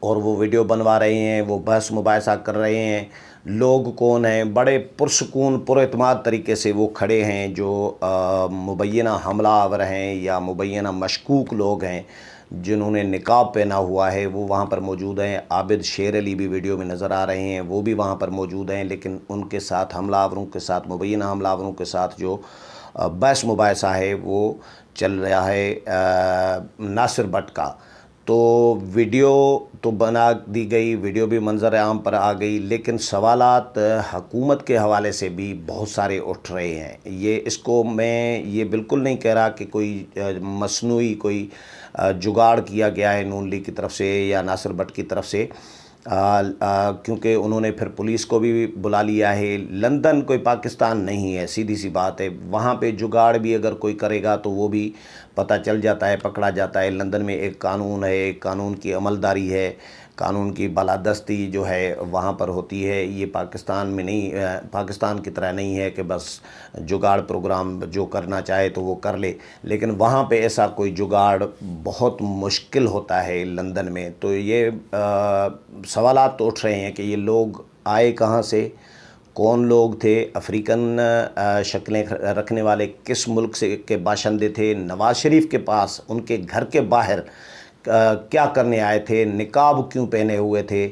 اور وہ ویڈیو بنوا رہے ہیں، وہ بحث مباحثہ کر رہے ہیں، لوگ کون ہیں، بڑے پرسکون پر اعتماد طریقے سے وہ کھڑے ہیں جو مبینہ حملہ آور ہیں یا مبینہ مشکوک لوگ ہیں جنہوں نے نقاب پہنا ہوا ہے، وہ وہاں پر موجود ہیں۔ عابد شیر علی بھی ویڈیو میں نظر آ رہے ہیں، وہ بھی وہاں پر موجود ہیں، لیکن ان کے ساتھ حملہ آوروں کے ساتھ، مبینہ حملہ آوروں کے ساتھ جو بحث مباحثہ ہے وہ چل رہا ہے ناصر بٹ کا۔ تو ویڈیو تو بنا دی گئی، ویڈیو بھی منظر عام پر آ گئی، لیکن سوالات حکومت کے حوالے سے بھی بہت سارے اٹھ رہے ہیں۔ اس کو میں یہ بالکل نہیں کہہ رہا کہ کوئی مصنوعی کوئی جگاڑ کیا گیا ہے نون لیگ کی طرف سے یا ناصر بٹ کی طرف سے، کیونکہ انہوں نے پھر پولیس کو بھی بلا لیا ہے۔ لندن کوئی پاکستان نہیں ہے، سیدھی سی بات ہے، وہاں پہ جگاڑ بھی اگر کوئی کرے گا تو وہ بھی پتہ چل جاتا ہے، پکڑا جاتا ہے۔ لندن میں ایک قانون ہے، ایک قانون کی عملداری ہے، قانون کی بالادستی جو ہے وہاں پر ہوتی ہے۔ یہ پاکستان میں نہیں، پاکستان کی طرح نہیں ہے کہ بس جگاڑ پروگرام جو کرنا چاہے تو وہ کر لے، لیکن وہاں پہ ایسا کوئی جگاڑ بہت مشکل ہوتا ہے لندن میں۔ تو یہ سوالات تو اٹھ رہے ہیں کہ یہ لوگ آئے کہاں سے، کون لوگ تھے، افریقن شکلیں رکھنے والے کس ملک سے کے باشندے تھے، نواز شریف کے پاس ان کے گھر کے باہر کیا کرنے آئے تھے، نقاب کیوں پہنے ہوئے تھے۔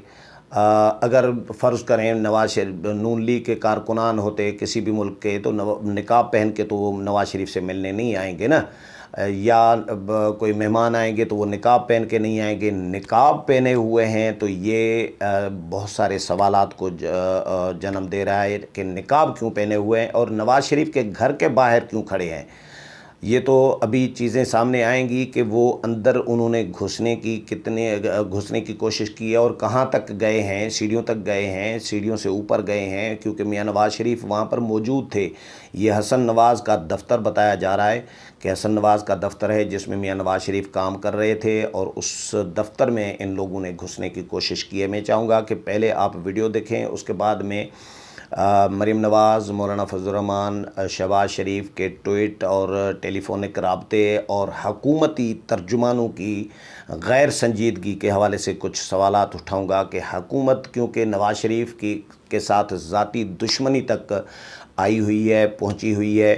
اگر فرض کریں نواز شریف نون لیگ کے کارکنان ہوتے کسی بھی ملک کے تو نقاب پہن کے تو وہ نواز شریف سے ملنے نہیں آئیں گے نا، یا کوئی مہمان آئیں گے تو وہ نقاب پہن کے نہیں آئیں گے۔ نقاب پہنے ہوئے ہیں تو یہ بہت سارے سوالات کو جنم دے رہا ہے کہ نقاب کیوں پہنے ہوئے ہیں اور نواز شریف کے گھر کے باہر کیوں کھڑے ہیں۔ یہ تو ابھی چیزیں سامنے آئیں گی کہ وہ اندر انہوں نے گھسنے کی کوشش کی ہے اور کہاں تک گئے ہیں، سیڑھیوں تک گئے ہیں، سیڑھیوں سے اوپر گئے ہیں، کیونکہ میاں نواز شریف وہاں پر موجود تھے۔ یہ حسن نواز کا دفتر بتایا جا رہا ہے کہ حسن نواز کا دفتر ہے جس میں میاں نواز شریف کام کر رہے تھے، اور اس دفتر میں ان لوگوں نے گھسنے کی کوشش کی ہے۔ میں چاہوں گا کہ پہلے آپ ویڈیو دیکھیں، اس کے بعد میں مریم نواز، مولانا فضل الرحمان، شہباز شریف کے ٹویٹ اور ٹیلی فونک رابطے اور حکومتی ترجمانوں کی غیر سنجیدگی کے حوالے سے کچھ سوالات اٹھاؤں گا کہ حکومت کیونکہ نواز شریف کے ساتھ ذاتی دشمنی تک آئی ہوئی ہے، پہنچی ہوئی ہے۔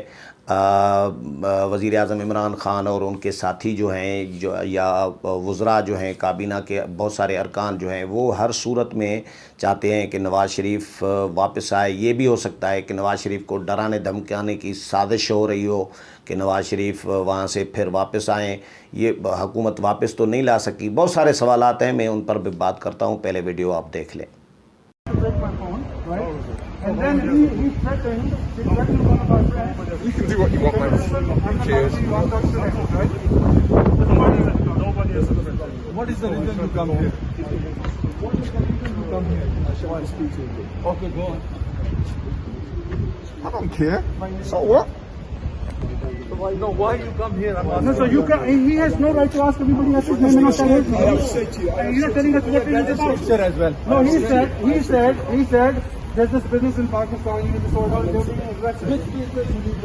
وزیر اعظم عمران خان اور ان کے ساتھی جو ہیں یا وزراء جو ہیں، کابینہ کے بہت سارے ارکان جو ہیں، وہ ہر صورت میں چاہتے ہیں کہ نواز شریف واپس آئے۔ یہ بھی ہو سکتا ہے کہ نواز شریف کو ڈرانے دھمکانے کی سازش ہو رہی ہو کہ نواز شریف وہاں سے پھر واپس آئیں، یہ حکومت واپس تو نہیں لا سکی۔ بہت سارے سوالات ہیں، میں ان پر بھی بات کرتا ہوں، پہلے ویڈیو آپ دیکھ لیں۔ And then he threatened one of our friends. You can do what you want, man. Cheers. Nobody has a threat. What is the reason you come here? What is the reason you come here? I want to speak to you. Okay, go on. I don't care. So what? No, why you come here? No, so you can. He has no right to ask everybody else's name and not tell his name. He's not telling us what it is about. As well. No, he said. There's this business in Pakistan, you need to sort out, they were being aggressive.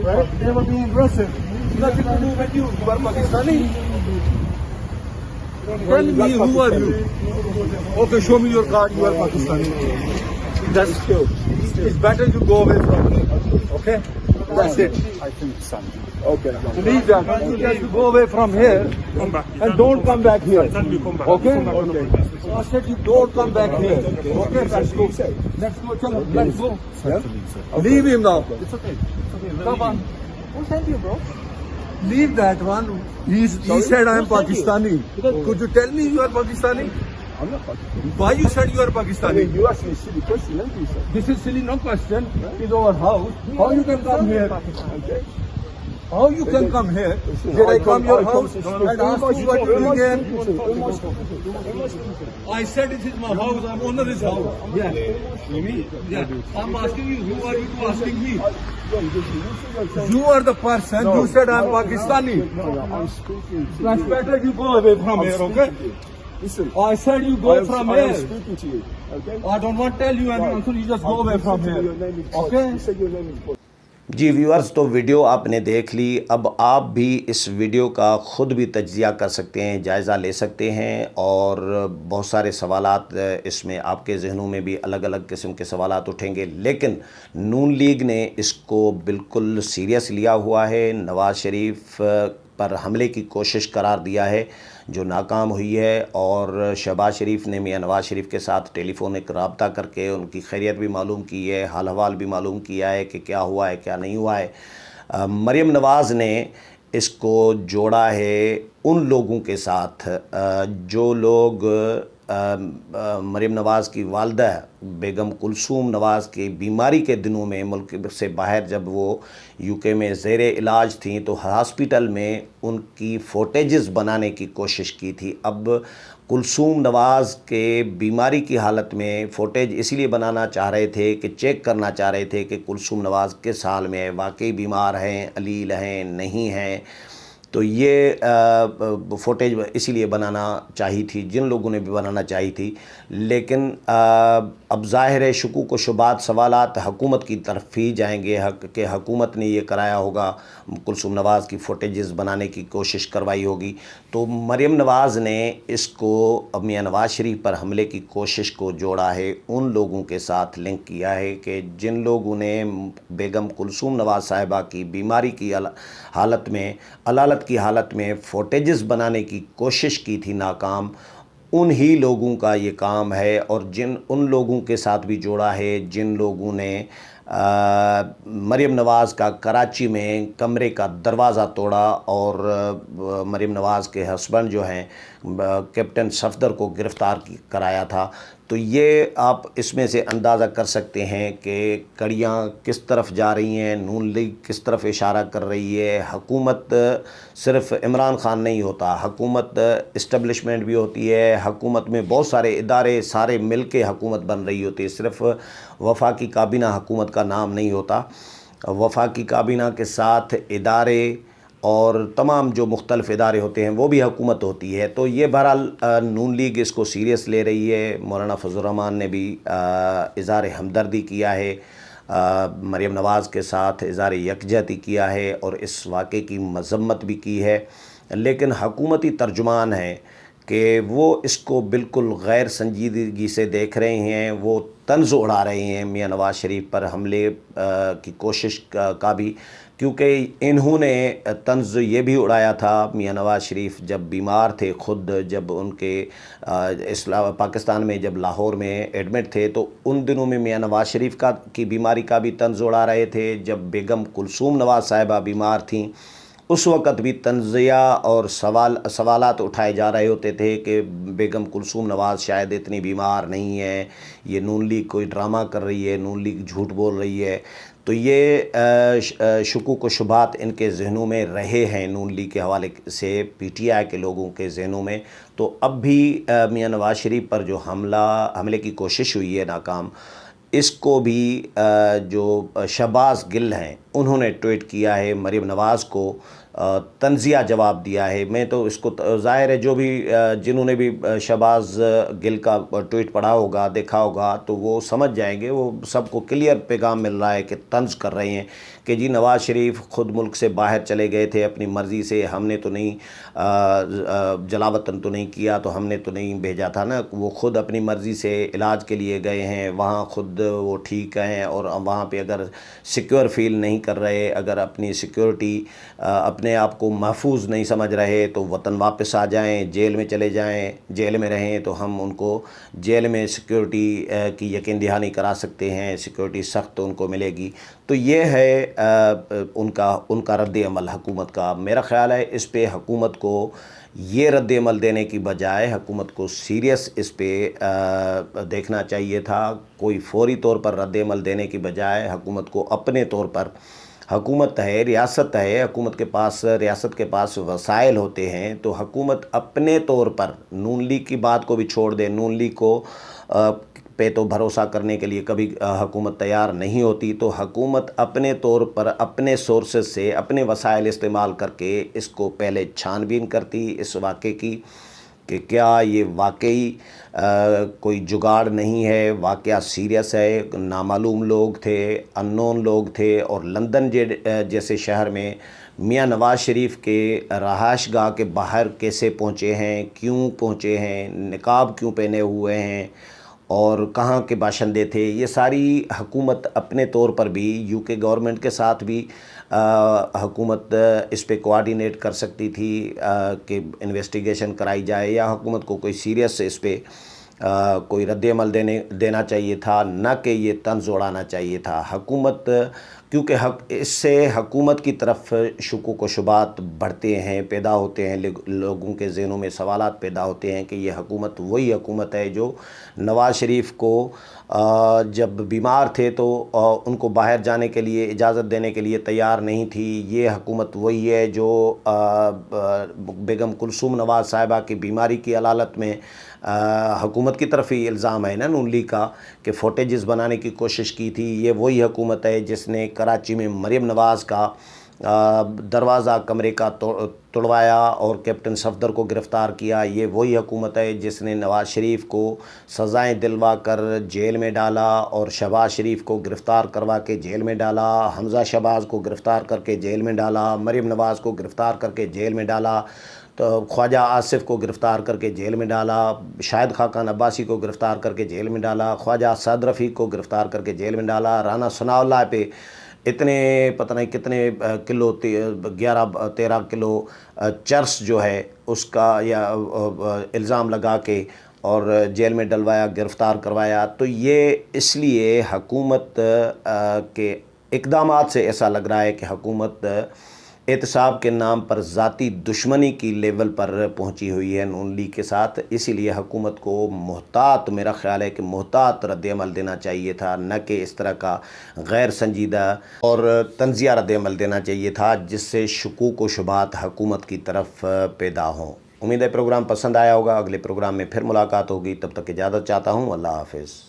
Right? They were being aggressive. Nothing to do with you. You are Pakistani. Tell me, who are you? Okay, show me your card, you are Pakistani. That's true. It's better you go away from here. Okay? That's it. I think something. Okay. Leave that. You go away from here. Come back. And don't come back here. Then you come back. Okay? Come back. Okay. So I said you don't come back here. Okay, let's go. Let's go, chalo. Let's go. Leave him now. It's okay. Come on. Who sent you, bro? Leave that one. He said I am Pakistani. Could you tell me you are Pakistani? I'm not Pakistani. Why you said you are Pakistani? You asked me a silly question, didn't you, sir? This is silly, no question. It's our house. How you can come here? Okay. How you can come here? Did I come your house and ask you what you do again? I said it is my house. I'm owner of this house. Yeah. Yeah. I'm asking you. Who are you to asking me? You are the person who said I'm Pakistani. I'm speaking to That's you. better you go away from here, okay? Listen. I said you go from I am here. speaking to you. Okay? I don't want to tell you anything, so you just go away from Your here. name is Boyd. Okay? You said your name is Boyd. جی viewers, تو video آپ نے دیکھ لی، اب آپ بھی اس video کا خود بھی تجزیہ کر سکتے ہیں، جائزہ لے سکتے ہیں، اور بہت سارے سوالات اس میں آپ کے ذہنوں میں بھی الگ الگ قسم کے سوالات اٹھیں گے، لیکن نون لیگ نے اس کو بالکل سیریس لیا ہوا ہے، نواز شریف پر حملے کی کوشش قرار دیا ہے جو ناکام ہوئی ہے، اور شہباز شریف نے میاں نواز شریف کے ساتھ ٹیلی فونک رابطہ کر کے ان کی خیریت بھی معلوم کی ہے، حال حوال بھی معلوم کیا ہے کہ کیا ہوا ہے کیا نہیں ہوا ہے۔ مریم نواز نے اس کو جوڑا ہے ان لوگوں کے ساتھ جو لوگ مریم نواز کی والدہ بیگم کلثوم نواز کی بیماری کے دنوں میں ملک سے باہر جب وہ یو کے میں زیر علاج تھیں تو ہاسپیٹل میں ان کی فوٹیجز بنانے کی کوشش کی تھی۔ اب کلثوم نواز کے بیماری کی حالت میں فوٹیج اسی لیے بنانا چاہ رہے تھے کہ چیک کرنا چاہ رہے تھے کہ کلثوم نواز کس حال میں واقعی بیمار ہیں، علیل ہیں، نہیں ہیں، تو یہ فوٹیج اسی لیے بنانا چاہی تھی، جن لوگوں نے بھی بنانا چاہی تھی، لیکن اب ظاہر ہے شکوک و شبہات سوالات حکومت کی طرف ہی جائیں گے کہ حکومت نے یہ کرایا ہوگا، کلثوم نواز کی فوٹیجز بنانے کی کوشش کروائی ہوگی۔ تو مریم نواز نے اس کو میاں نواز شریف پر حملے کی کوشش کو جوڑا ہے، ان لوگوں کے ساتھ لنک کیا ہے کہ جن لوگوں نے بیگم کلثوم نواز صاحبہ کی بیماری کی حالت میں، علالت کی حالت میں فوٹیجز بنانے کی کوشش کی تھی ناکام، انہی لوگوں کا یہ کام ہے، اور ان لوگوں کے ساتھ بھی جوڑا ہے جن لوگوں نے مریم نواز کا کراچی میں کمرے کا دروازہ توڑا اور مریم نواز کے ہسبینڈ جو ہیں کیپٹن صفدر کو گرفتار کرایا تھا۔ تو یہ آپ اس میں سے اندازہ کر سکتے ہیں کہ کڑیاں کس طرف جا رہی ہیں، نون لیگ کس طرف اشارہ کر رہی ہے۔ حکومت صرف عمران خان نہیں ہوتا، حکومت اسٹیبلشمنٹ بھی ہوتی ہے، حکومت میں بہت سارے ادارے سارے مل کے حکومت بن رہی ہوتی ہے، صرف وفاقی کابینہ حکومت کا نام نہیں ہوتا، وفاقی کابینہ کے ساتھ ادارے اور تمام جو مختلف ادارے ہوتے ہیں وہ بھی حکومت ہوتی ہے۔ تو یہ بہرحال نون لیگ اس کو سیریس لے رہی ہے، مولانا فضل الرحمان نے بھی اظہار ہمدردی کیا ہے، مریم نواز کے ساتھ اظہار یکجہتی کیا ہے اور اس واقعے کی مذمت بھی کی ہے، لیکن حکومتی ترجمان ہیں کہ وہ اس کو بالکل غیر سنجیدگی سے دیکھ رہے ہیں، وہ طنز اڑا رہے ہیں میاں نواز شریف پر حملے کی کوشش کا بھی، کیونکہ انہوں نے طنز یہ بھی اڑایا تھا میاں نواز شریف جب بیمار تھے، خود جب ان کے پاکستان میں جب لاہور میں ایڈمٹ تھے تو ان دنوں میں میاں نواز شریف کی بیماری کا بھی طنز اڑا رہے تھے، جب بیگم کلثوم نواز صاحبہ بیمار تھیں اس وقت بھی طنزیہ اور سوالات اٹھائے جا رہے ہوتے تھے کہ بیگم کلثوم نواز شاید اتنی بیمار نہیں ہے، یہ نون لیگ کوئی ڈرامہ کر رہی ہے، نون لیگ جھوٹ بول رہی ہے۔ تو یہ شکوک و شبہات ان کے ذہنوں میں رہے ہیں، نون لیگ کے حوالے سے پی ٹی آئی کے لوگوں کے ذہنوں میں۔ تو اب بھی میاں نواز شریف پر جو حملے کی کوشش ہوئی ہے ناکام، اس کو بھی جو شہباز گل ہیں انہوں نے ٹویٹ کیا ہے، مریم نواز کو طنزیہ جواب دیا ہے۔ میں تو اس کو ظاہر ہے جو بھی جنہوں نے بھی شہباز گل کا ٹویٹ پڑھا ہوگا دیکھا ہوگا تو وہ سمجھ جائیں گے، وہ سب کو کلیئر پیغام مل رہا ہے کہ طنز کر رہے ہیں کہ جی نواز شریف خود ملک سے باہر چلے گئے تھے اپنی مرضی سے، ہم نے تو نہیں جلاوطن تو نہیں کیا، تو ہم نے تو نہیں بھیجا تھا نا، وہ خود اپنی مرضی سے علاج کے لیے گئے ہیں، وہاں خود وہ ٹھیک ہیں، اور وہاں پہ اگر سیکیور فیل نہیں کر رہے، اگر اپنی سیکیورٹی اپنے آپ کو محفوظ نہیں سمجھ رہے تو وطن واپس آ جائیں، جیل میں چلے جائیں، جیل میں رہیں تو ہم ان کو جیل میں سیکیورٹی کی یقین دہانی کرا سکتے ہیں، سیکیورٹی سخت ان کو ملے گی۔ تو یہ ہے ان کا رد عمل حکومت کا۔ میرا خیال ہے اس پہ حکومت کو یہ رد عمل دینے کی بجائے حکومت کو سیریس اس پہ دیکھنا چاہیے تھا، کوئی فوری طور پر رد عمل دینے کی بجائے حکومت کو اپنے طور پر، حکومت ہے، ریاست ہے، حکومت کے پاس، ریاست کے پاس وسائل ہوتے ہیں، تو حکومت اپنے طور پر نون لیگ کی بات کو بھی چھوڑ دے، نون لیگ کو پہ تو بھروسہ کرنے کے لیے کبھی حکومت تیار نہیں ہوتی، تو حکومت اپنے طور پر اپنے سورسز سے اپنے وسائل استعمال کر کے اس کو پہلے چھان بین کرتی اس واقعے کی، کہ کیا یہ واقعی کوئی جگاڑ نہیں ہے، واقعہ سیریس ہے، نامعلوم لوگ تھے، ان نون لوگ تھے، اور لندن جیسے شہر میں میاں نواز شریف کے رہائش گاہ کے باہر کیسے پہنچے ہیں، کیوں پہنچے ہیں، نقاب کیوں پہنے ہوئے ہیں، اور کہاں کے باشندے تھے، یہ ساری حکومت اپنے طور پر بھی یو کے گورنمنٹ کے ساتھ بھی حکومت اس پہ کوآرڈینیٹ کر سکتی تھی کہ انویسٹیگیشن کرائی جائے، یا حکومت کو کوئی سیریس اس پہ کوئی رد عمل دینا چاہیے تھا، نہ کہ یہ طنز اڑانا چاہیے تھا حکومت، کیونکہ اس سے حکومت کی طرف شکوک و شبہات بڑھتے ہیں، پیدا ہوتے ہیں، لوگوں کے ذہنوں میں سوالات پیدا ہوتے ہیں کہ یہ حکومت وہی حکومت ہے جو نواز شریف کو جب بیمار تھے تو ان کو باہر جانے کے لیے اجازت دینے کے لیے تیار نہیں تھی، یہ حکومت وہی ہے جو بیگم کلثوم نواز صاحبہ کی بیماری کی علالت میں حکومت کی طرف ہی الزام ہے نا نون لیگ کا کہ فوٹیجز بنانے کی کوشش کی تھی، یہ وہی حکومت ہے جس نے کراچی میں مریم نواز کا دروازہ کمرے کا توڑوایا اور کیپٹن صفدر کو گرفتار کیا، یہ وہی حکومت ہے جس نے نواز شریف کو سزائیں دلوا کر جیل میں ڈالا اور شہباز شریف کو گرفتار کروا کے جیل میں ڈالا، حمزہ شہباز کو گرفتار کر کے جیل میں ڈالا، مریم نواز کو گرفتار کر کے جیل میں ڈالا، تو خواجہ آصف کو گرفتار کر کے جیل میں ڈالا، شاہد خاقان عباسی کو گرفتار کر کے جیل میں ڈالا، خواجہ سعد رفیق کو گرفتار کر کے جیل میں ڈالا، رانا ثناء اللہ پہ اتنے پتہ نہیں کتنے کلو 11-13 کلو چرس جو ہے اس کا یا الزام لگا کے اور جیل میں ڈلوایا، گرفتار کروایا۔ تو یہ اس لیے حکومت کے اقدامات سے ایسا لگ رہا ہے کہ حکومت احتساب کے نام پر ذاتی دشمنی کی لیول پر پہنچی ہوئی ہے نون لیگ کے ساتھ، اسی لیے حکومت کو محتاط، میرا خیال ہے کہ محتاط رد عمل دینا چاہیے تھا، نہ کہ اس طرح کا غیر سنجیدہ اور طنزیہ رد عمل دینا چاہیے تھا جس سے شکوک و شبہات حکومت کی طرف پیدا ہوں۔ امید ہے پروگرام پسند آیا ہوگا، اگلے پروگرام میں پھر ملاقات ہوگی، تب تک اجازت چاہتا ہوں، اللہ حافظ۔